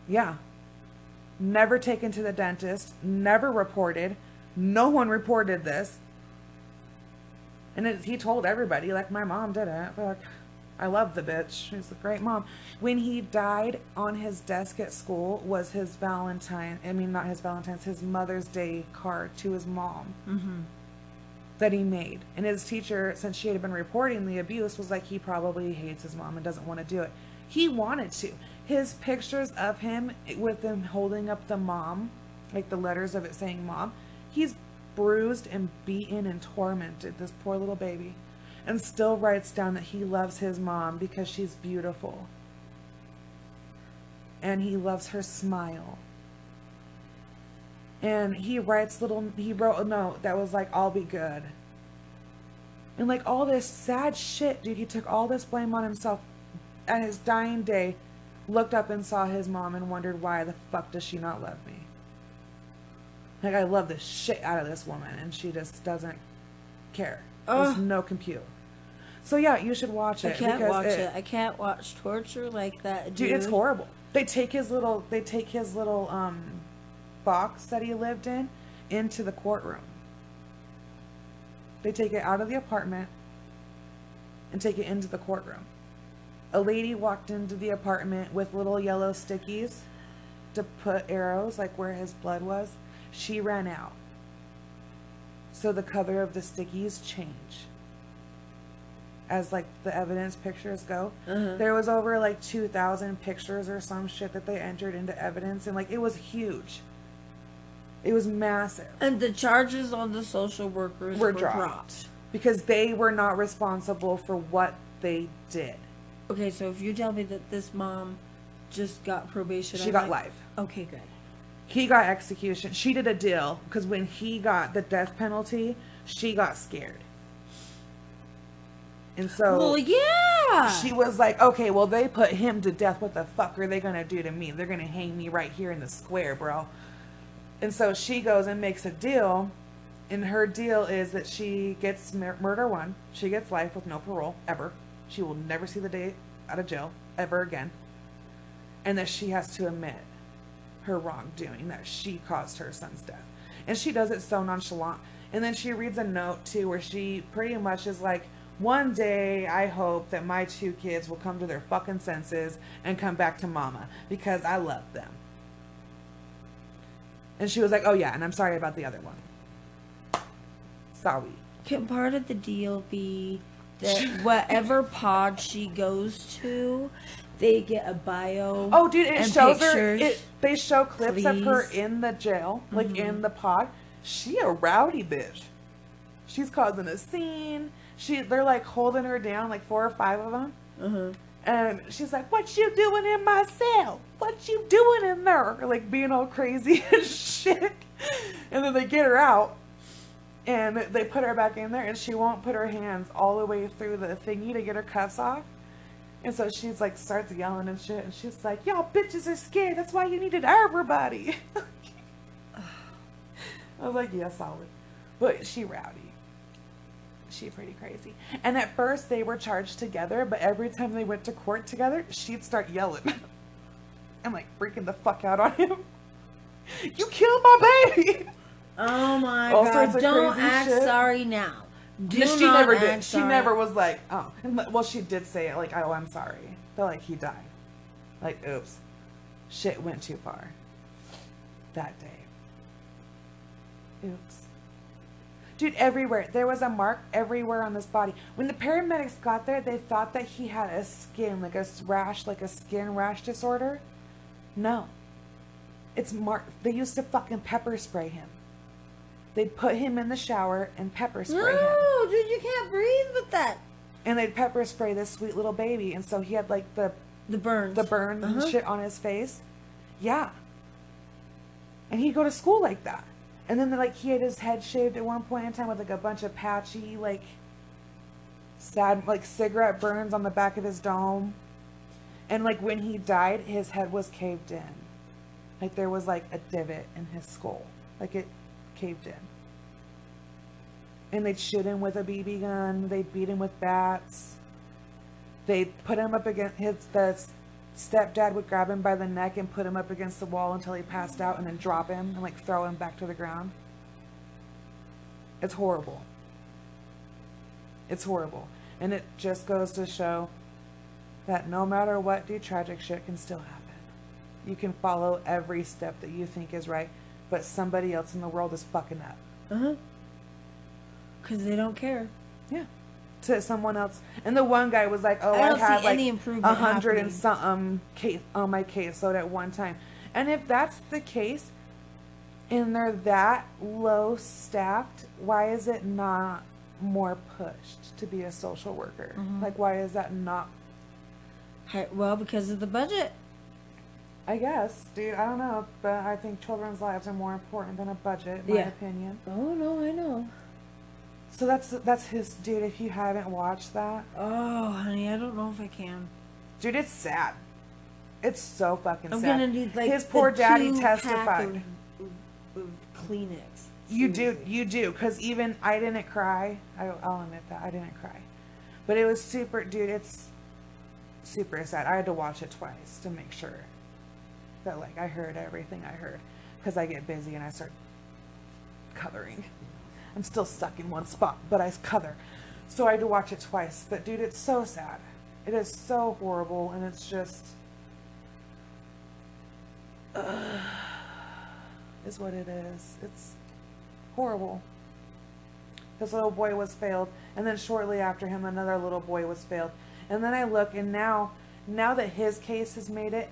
Yeah. Never taken to the dentist. Never reported. No one reported this. And he told everybody, like, my mom did it. But like, I love the bitch. She's a great mom. When he died, on his desk at school was his his Mother's Day card to his mom. Mm-hmm. That he made. And his teacher, since she had been reporting the abuse, was like, he probably hates his mom and doesn't want to do it. He wanted to. His pictures of him with him holding up the mom, like the letters of it saying mom, he's bruised and beaten and tormented, this poor little baby, and still writes down that he loves his mom because she's beautiful. And he loves her smile. And he wrote a note that was like, I'll be good. And like all this sad shit, dude, he took all this blame on himself. At his dying day, looked up and saw his mom and wondered, why the fuck does she not love me? Like, I love the shit out of this woman, and she just doesn't care. There's no compute. So yeah, you should watch it. I can't watch it. I can't watch torture like that, dude. It's horrible. They take his little box that he lived in into the courtroom. They take it out of the apartment and take it into the courtroom. A lady walked into the apartment with little yellow stickies to put arrows like where his blood was. She ran out. So the color of the stickies change as like the evidence pictures go. There was over like 2,000 pictures or some shit that they entered into evidence, and like it was huge. It was massive. And the charges on the social workers were dropped. Because they were not responsible for what they did. Okay, so if you tell me that this mom just got probation... She got life. Okay, good. He got execution. She did a deal because when he got the death penalty, she got scared. And so well, yeah. she was like, okay, well, they put him to death. What the fuck are they going to do to me? They're going to hang me right here in the square, bro. And so she goes and makes a deal. And her deal is that she gets murder one. She gets life with no parole, ever. She will never see the day out of jail, ever again. And that she has to admit her wrongdoing, that she caused her son's death. And she does it so nonchalant. And then she reads a note, too, where she pretty much is like, one day, I hope that my 2 kids will come to their fucking senses and come back to mama because I love them. And she was like, oh yeah, and I'm sorry about the other one. Sorry. Can part of the deal be that whatever pod she goes to, they get a bio? Oh, dude, it shows pictures, her. They show clips of her please. in the jail, like in the pod. She a rowdy bitch. She's causing a scene. They're like holding her down, like 4 or 5 of them. And she's like, what you doing in my cell? What you doing in there? Like being all crazy and shit. And then they get her out and they put her back in there and she won't put her hands all the way through the thingy to get her cuffs off. And so she's like, starts yelling and shit. And she's like, y'all bitches are scared. That's why you needed everybody. I was like, yeah, solid. But she rowdy. She pretty crazy. And at first they were charged together, but every time they went to court together, she'd start yelling and like freaking the fuck out on him. You killed my baby. Oh my god! Don't act shit. Sorry now. She never did. She never was like, oh. Well, she did say it like, oh, I'm sorry, but like he died. Like, oops, shit went too far that day. Oops. Dude, everywhere. There was a mark everywhere on this body. When the paramedics got there, they thought that he had a skin, like a rash, like a skin rash disorder. No. It's marked. They used to fucking pepper spray him. They'd put him in the shower and pepper spray him. No, dude, you can't breathe with that. And they'd pepper spray this sweet little baby. And so he had like the burns. The burns and shit on his face. Yeah. And he'd go to school like that. And then, like, he had his head shaved at one point in time with, like, a bunch of patchy, like, sad, like, cigarette burns on the back of his dome. And, like, when he died, his head was caved in. Like, there was, like, a divot in his skull. Like, it caved in. And they'd shoot him with a BB gun. They'd beat him with bats. They'd put him up against the stepdad would grab him by the neck and put him up against the wall until he passed out and then drop him and like throw him back to the ground. It's horrible. It's horrible. And it just goes to show that no matter what, dude, tragic shit can still happen. You can follow every step that you think is right, but somebody else in the world is fucking up. Because they don't care. Yeah. To someone else. And the one guy was like, oh, I had like 100 and something case on my caseload at one time. And if that's the case and they're that low staffed, why is it not more pushed to be a social worker? Like, why is that not? Well, because of the budget. I guess, dude, I don't know, but I think children's lives are more important than a budget, in my opinion. Oh no, I know. So that's his, dude. If you haven't watched that, oh honey, I don't know if I can. Dude, it's sad. It's so fucking sad. I'm gonna need like his poor daddy testified. Of Kleenex. You do, because even I didn't cry. I'll admit that I didn't cry, but it was super, dude. It's super sad. I had to watch it twice to make sure that like I heard everything I heard, because I get busy and I start coloring. I'm still stuck in one spot, but I color. So I had to watch it twice. But dude, it's so sad. It is so horrible, and it's just is what it is. It's horrible. This little boy was failed, and then shortly after him, another little boy was failed. And then I look, and now that his case has made it,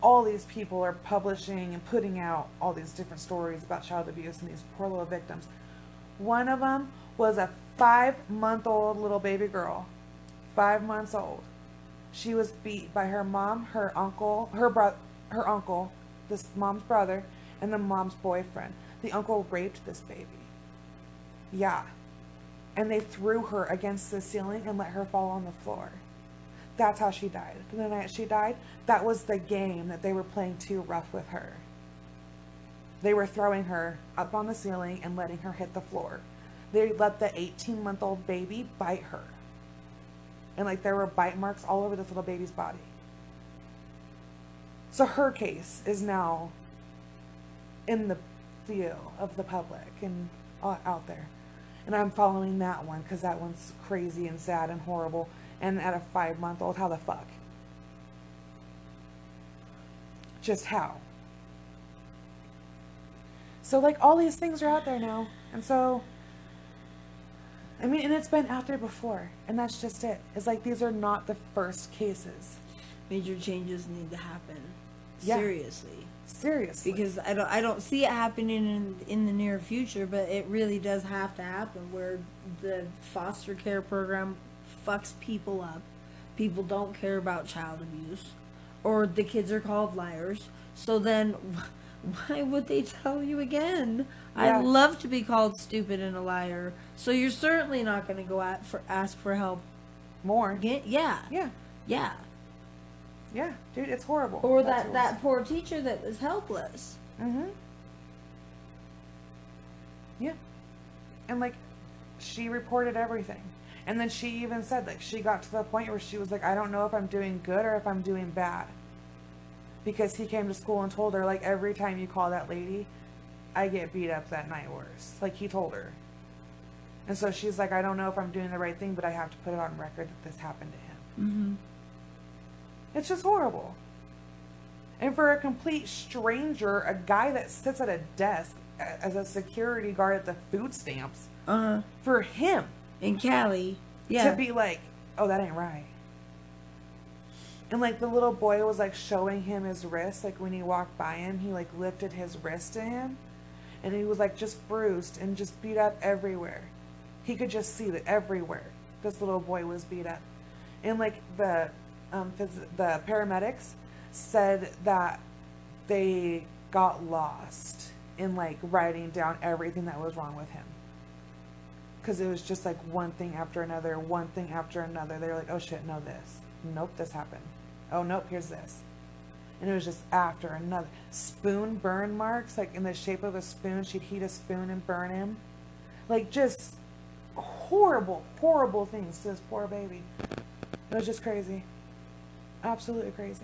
all these people are publishing and putting out all these different stories about child abuse and these poor little victims. One of them was a 5-month-old little baby girl. 5 months old. She was beat by her mom, her uncle, her uncle, this mom's brother and the mom's boyfriend. The uncle raped this baby. Yeah. And they threw her against the ceiling and let her fall on the floor. That's how she died. The night she died, that was the game that they were playing too rough with her. They were throwing her up on the ceiling and letting her hit the floor. They let the 18-month-old baby bite her. And like there were bite marks all over this little baby's body. So her case is now in the view of the public and out there. And I'm following that one because that one's crazy and sad and horrible. And at a 5-month-old, how the fuck? Just how? So like all these things are out there now. And so, I mean, and it's been out there before. And that's just it. It's like these are not the first cases. Major changes need to happen. Yeah. Seriously. Because I don't see it happening in the near future, but it really does have to happen where the foster care program fucks people up. People don't care about child abuse. Or the kids are called liars. So then why would they tell you again? Yeah. I'd love to be called stupid and a liar. So you're certainly not going to go ask for help more. Yeah. Yeah, dude, it's horrible. Or that poor teacher that was helpless. Mm-hmm. Yeah. And, like, she reported everything. And then she even said, like, she got to the point where she was like, I don't know if I'm doing good or if I'm doing bad. Because he came to school and told her, like, every time you call that lady, I get beat up that night worse. Like, he told her. And so she's like, I don't know if I'm doing the right thing, but I have to put it on record that this happened to him. Mm-hmm. It's just horrible. And for a complete stranger, a guy that sits at a desk as a security guard at the food stamps, for him in Cali, to be like, oh, that ain't right. And like the little boy was like showing him his wrist, like when he walked by him, he like lifted his wrist to him, and he was like just bruised and just beat up everywhere. He could just see that everywhere this little boy was beat up. And like the paramedics said that they got lost in like writing down everything that was wrong with him, because it was just like one thing after another. They were like, oh shit, no, this, nope, this happened, oh nope, here's this. And it was just after another. Spoon burn marks, like in the shape of a spoon. She'd heat a spoon and burn him. Like just horrible things to this poor baby. It was just crazy. Absolutely crazy.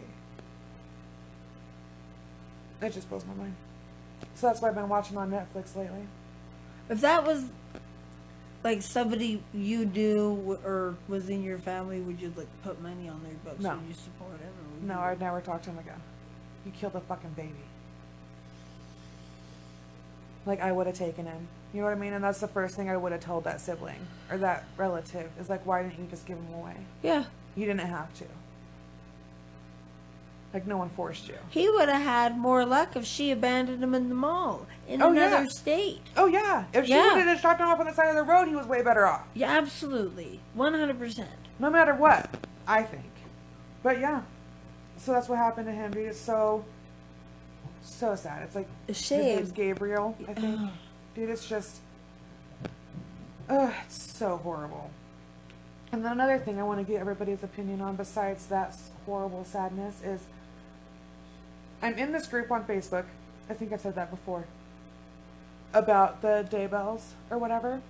It just blows my mind. So that's what I've been watching on Netflix lately. If that was like somebody you knew or was in your family, would you like put money on their books? No. Would you support him? No, I'd never talk to him again. He killed a fucking baby. Like, I would have taken him. You know what I mean? And that's the first thing I would have told that sibling or that relative is like, why didn't you just give him away? Yeah. You didn't have to. Like, no one forced you. He would have had more luck if she abandoned him in the mall in another state. Oh, yeah. If she would have just shot him off on the side of the road, he was way better off. Yeah, absolutely. 100%. No matter what, I think. But, yeah. So that's what happened to him, dude. It's so sad. It's like, his name's Gabriel, I think. Dude, it's just, it's so horrible. And then another thing I want to get everybody's opinion on besides that horrible sadness is, I'm in this group on Facebook, I think I've said that before, about the Daybells or whatever.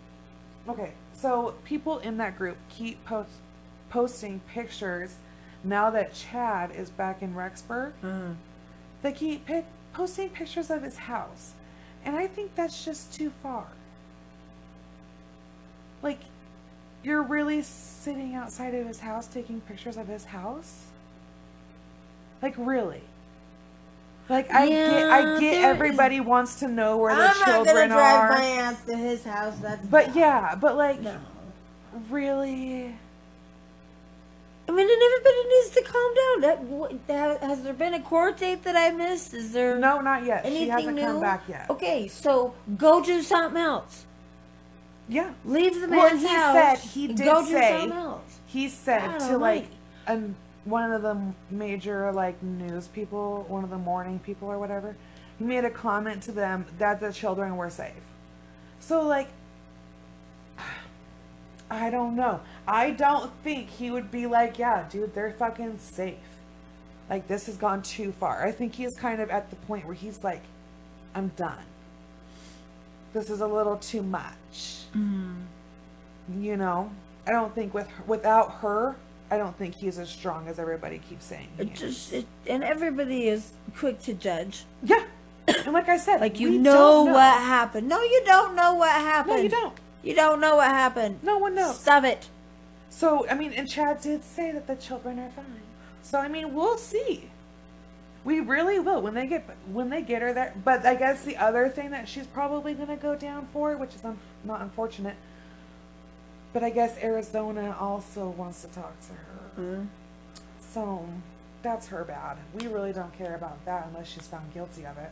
Okay, so people in that group keep posting pictures now that Chad is back in Rexburg. They keep posting pictures of his house. And I think that's just too far. Like, you're really sitting outside of his house taking pictures of his house? Like, really? Like, I get everybody wants to know where their children are. I'm not gonna drive my ass to his house. But yeah, but like, no. Really? I mean, and everybody needs to calm down. Has there been a court date that I missed? Is there? No, not yet. She hasn't new? come back yet. Okay, so go do something else. Yeah. Leave the man's house. He did go do say, something else. he said to like one of the major like news people, one of the morning people or whatever, he made a comment to them that the children were safe. So like, I don't know. I don't think he would be like, yeah, dude, they're fucking safe. Like, this has gone too far. I think he's kind of at the point where he's like, I'm done. This is a little too much. You know? I don't think without her, I don't think he's as strong as everybody keeps saying he is. And everybody is quick to judge. Yeah. And like I said, like, you know what happened. No, you don't know what happened. No, you don't. You don't know what happened. No one knows. Stop it. So, I mean, and Chad did say that the children are fine. So, I mean, we'll see. We really will when they get her there. But I guess the other thing that she's probably going to go down for, which is not unfortunate, but I guess Arizona also wants to talk to her. So, that's her bad. We really don't care about that unless she's found guilty of it.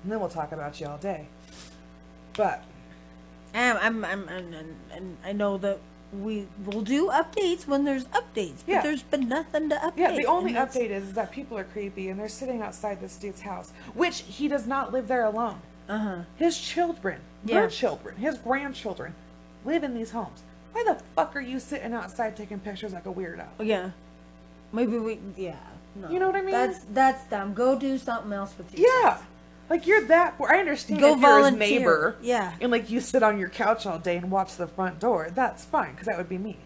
And then we'll talk about you all day. But and I know that we will do updates when there's updates, but there's been nothing to update. Yeah, the only update is that people are creepy and they're sitting outside this dude's house, which he does not live there alone. His children, their children, his grandchildren live in these homes. Why the fuck are you sitting outside taking pictures like a weirdo? Yeah, maybe no. You know what I mean? That's dumb. Go do something else with your kids. Like, you're that poor. I understand Go if you're volunteer. his neighbor. Yeah. And, like, you sit on your couch all day and watch the front door. That's fine, because that would be me.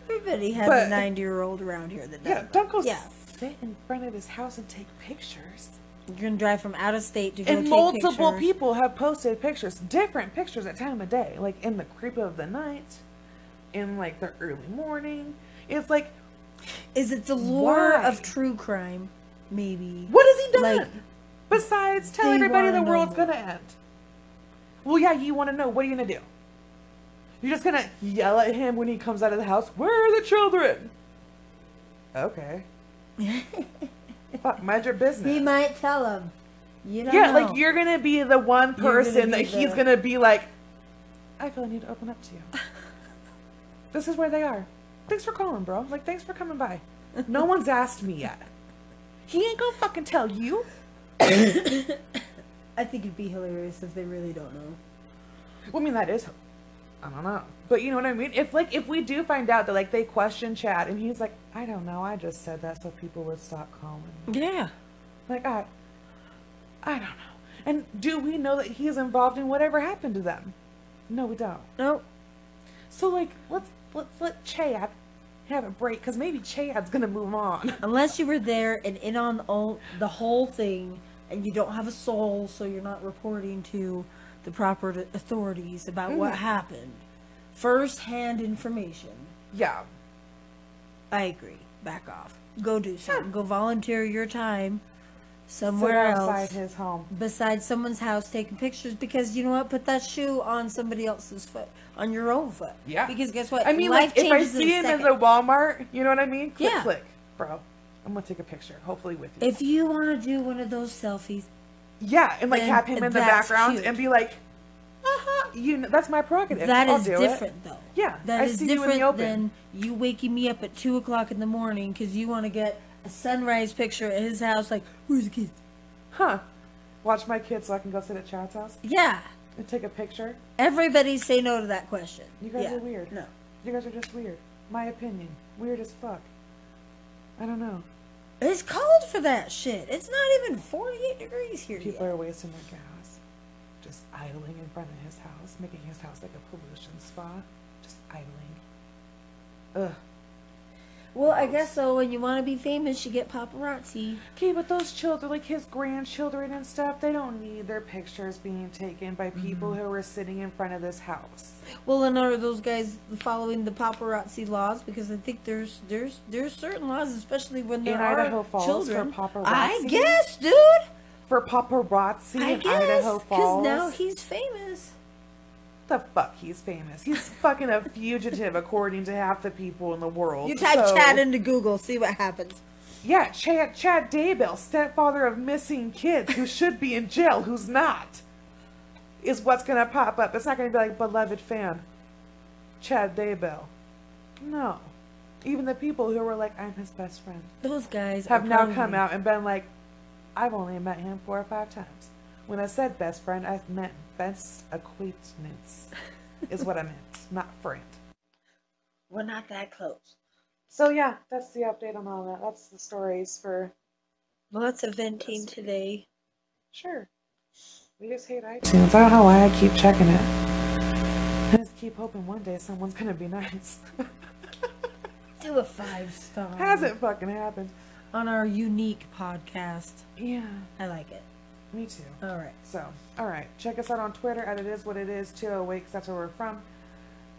Everybody has a 90-year-old around here that does. Yeah, don't go sit in front of his house and take pictures. You're going to drive from out of state to go take pictures. pictures. And multiple people have posted pictures. Different pictures at time of day. Like, in the creep of the night. In, like, the early morning. It's like... Is it the lure of true crime? Maybe. What has he done? Like, besides tell everybody the world's gonna end. Well, yeah, you want to know. What are you gonna do? You're just gonna yell at him when he comes out of the house. Where are the children? Okay. Fuck, mind your business. He might tell him. You don't know. Like, you're gonna be the one person that he's gonna be like, I feel I need to open up to you. This is where they are. Thanks for calling, bro. Like, thanks for coming by. No one's asked me yet. He ain't gonna fucking tell you. I think it'd be hilarious if they really don't know. Well, I mean, that is, I don't know. But you know what I mean? If we do find out that, like, they question Chad and he's like, I don't know, I just said that so people would stop calling. Yeah. Like, I don't know. And do we know that he's involved in whatever happened to them? No, we don't. Nope. So, like, let's let Chad have a break, because maybe Chad's gonna move on. Unless you were there and in on the whole thing, and you don't have a soul, so you're not reporting to the proper authorities about what happened. First-hand information. Yeah. I agree. Back off. Go do something. Yeah. Go volunteer your time somewhere else. Outside his home. Besides someone's house taking pictures, because you know what? Put that shoe on somebody else's foot. On your own foot. Yeah. Because guess what? I mean, like, if I see him in the Walmart, you know what I mean? Click, bro. I'm going to take a picture, hopefully with you. If you want to do one of those selfies. Yeah, and like have him in the background and be like, you know, that's my prerogative. That is different, though. Yeah, that is different than you waking me up at 2 o'clock in the morning because you want to get a sunrise picture at his house. Like, where's the kids? Huh? Watch my kids so I can go sit at Chad's house. Yeah. And take a picture. Everybody say no to that question. You guys are weird. No, you guys are just weird. My opinion, weird as fuck. I don't know. It's cold for that shit. It's not even 48 degrees here. People are wasting their gas. Just idling in front of his house, making his house like a pollution spa. Just idling. Ugh. Well, I guess so. When you want to be famous, you get paparazzi. Okay, but those children, like his grandchildren and stuff, they don't need their pictures being taken by people who are sitting in front of this house. Well, and are those guys following the paparazzi laws? Because I think there's certain laws, especially when there are Idaho Falls children. For paparazzi. I guess, dude. For paparazzi in Idaho Falls. Because now he's famous. The fuck, he's famous. He's fucking a fugitive according to half the people in the world. You type Chad into Google, see what happens. Yeah, Chad Daybells, stepfather of missing kids who should be in jail, who's not, is what's gonna pop up. It's not gonna be like beloved fan Chad Daybell. No. Even the people who were like, I'm his best friend. Those guys have now come out and been like, I've only met him 4 or 5 times. When I said best friend, I meant best acquaintance. Is what I meant, not friend. We're not that close. So yeah, that's the update on all that. That's the stories for... Lots of venting today. Sure. We just hate iTunes. I don't know why I keep checking it. I just keep hoping one day someone's gonna be nice. Do a 5-star. Hasn't fucking happened. On our unique podcast. Yeah. I like it. Me too. Alright. So, alright. Check us out on Twitter at itiswhatitis 208, because that's where we're from.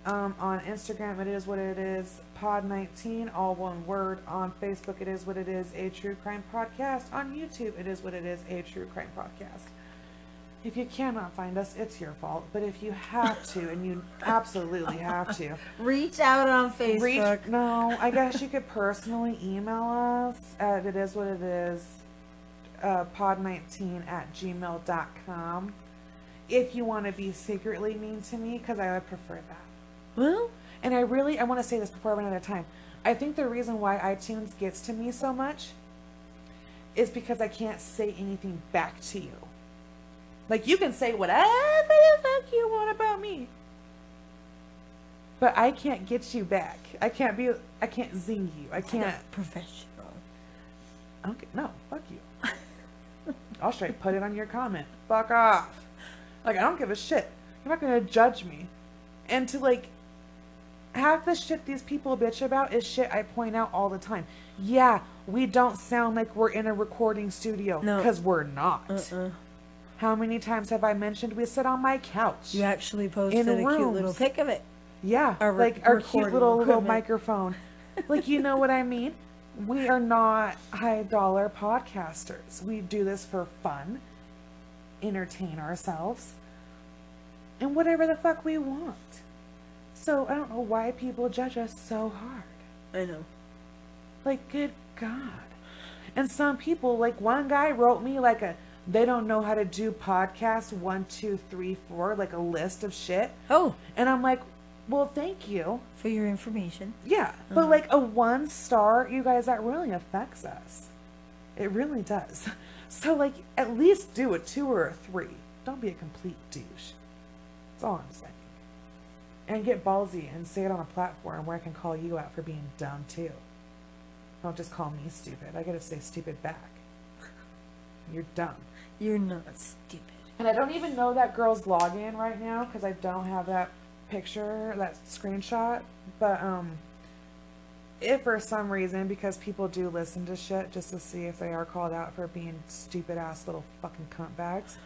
On Instagram, it is what it is, pod19, all one word. On Facebook, it is what it is, a true crime podcast. On YouTube, it is what it is, a true crime podcast. If you cannot find us, it's your fault. But if you have to, and you absolutely have to, reach out on Facebook. No, I guess you could personally email us at pod19@gmail.com if you want to be secretly mean to me, because I would prefer that. Well, and I want to say this before I run out of time. I think the reason why iTunes gets to me so much is because I can't say anything back to you. Like, you can say whatever the fuck you want about me, but I can't get you back. I can't zing you. I can't. Professional. Okay, no, fuck you. I'll straight put it on your comment. Fuck off. Like, I don't give a shit. You're not gonna judge me. And to, like, half the shit these people bitch about is shit I point out all the time. Yeah, we don't sound like we're in a recording studio. No. Because we're not. How many times have I mentioned we sit on my couch? You actually posted a cute little pic of it. Yeah, like our cute little microphone. Like, you know what I mean? We are not high-dollar podcasters. We do this for fun, entertain ourselves, and whatever the fuck we want. So I don't know why people judge us so hard. I know. Like, good God. And some people, like, one guy wrote me like they don't know how to do podcasts 1, 2, 3, 4, like a list of shit. Oh. And I'm like, well, thank you for your information. Yeah, but like a 1 star, you guys, that really affects us. It really does. So, like, at least do a 2 or a 3. Don't be a complete douche. That's all I'm saying. And get ballsy and say it on a platform where I can call you out for being dumb too. Don't just call me stupid. I gotta say stupid back. You're dumb. You're not stupid. And I don't even know that girl's login right now because I don't have that picture, that screenshot. But if for some reason, because people do listen to shit just to see if they are called out for being stupid ass little fucking cunt bags,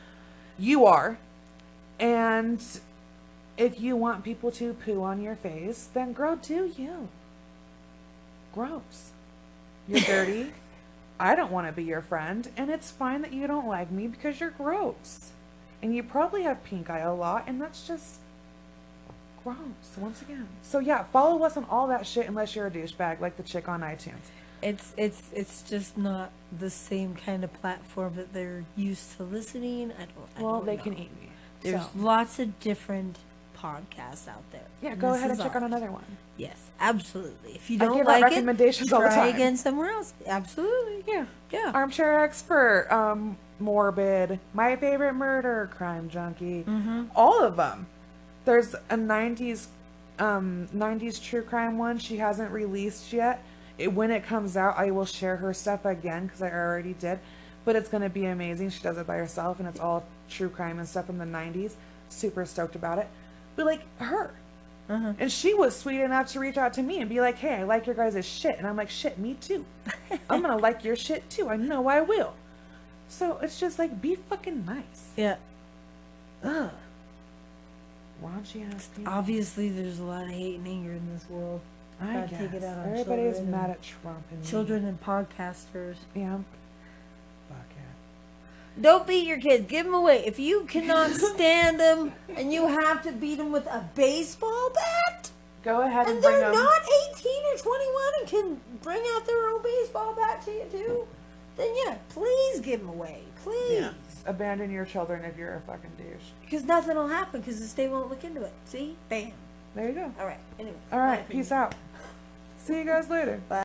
you are. And if you want people to poo on your face, then girl, do you. Gross. You're dirty. I don't want to be your friend, and it's fine that you don't like me because you're gross. And you probably have pink eye a lot, and that's just gross, once again. So yeah, follow us on all that shit unless you're a douchebag like the chick on iTunes. It's just not the same kind of platform that they're used to listening. I don't know. Can eat me. There's lots of different podcasts out there. Yeah, go ahead and check on another one. Yes, absolutely. If you don't like recommendations all the time. Try again somewhere else. Absolutely. Yeah. Armchair Expert, Morbid, My Favorite Murder, Crime Junkie, all of them. There's a 90s true crime one she hasn't released yet. When it comes out, I will share her stuff again because I already did. But it's going to be amazing. She does it by herself, and it's all true crime and stuff from the 90s. Super stoked about it. But like her. And she was sweet enough to reach out to me and be like, hey, I like your guys' shit. And I'm like, shit, me too. I'm going to like your shit too. I know I will. So it's just like, be fucking nice. Yeah. Ugh. Raunchy ass people. Obviously, there's a lot of hate and anger in this world. I guess. Take it out on everybody's mad at Trump and children and podcasters. Yeah. Fuck yeah. Don't beat your kids. Give them away. If you cannot stand them and you have to beat them with a baseball bat, go ahead and bring them. And they're not 18 or 21 and can bring out their own baseball bat to you too, then yeah, please give them away. Please. Yeah. Abandon your children if you're a fucking douche. Because nothing will happen because the state won't look into it. See? Bam. There you go. All right. Anyway. All right. Peace out. See you guys later. Bye.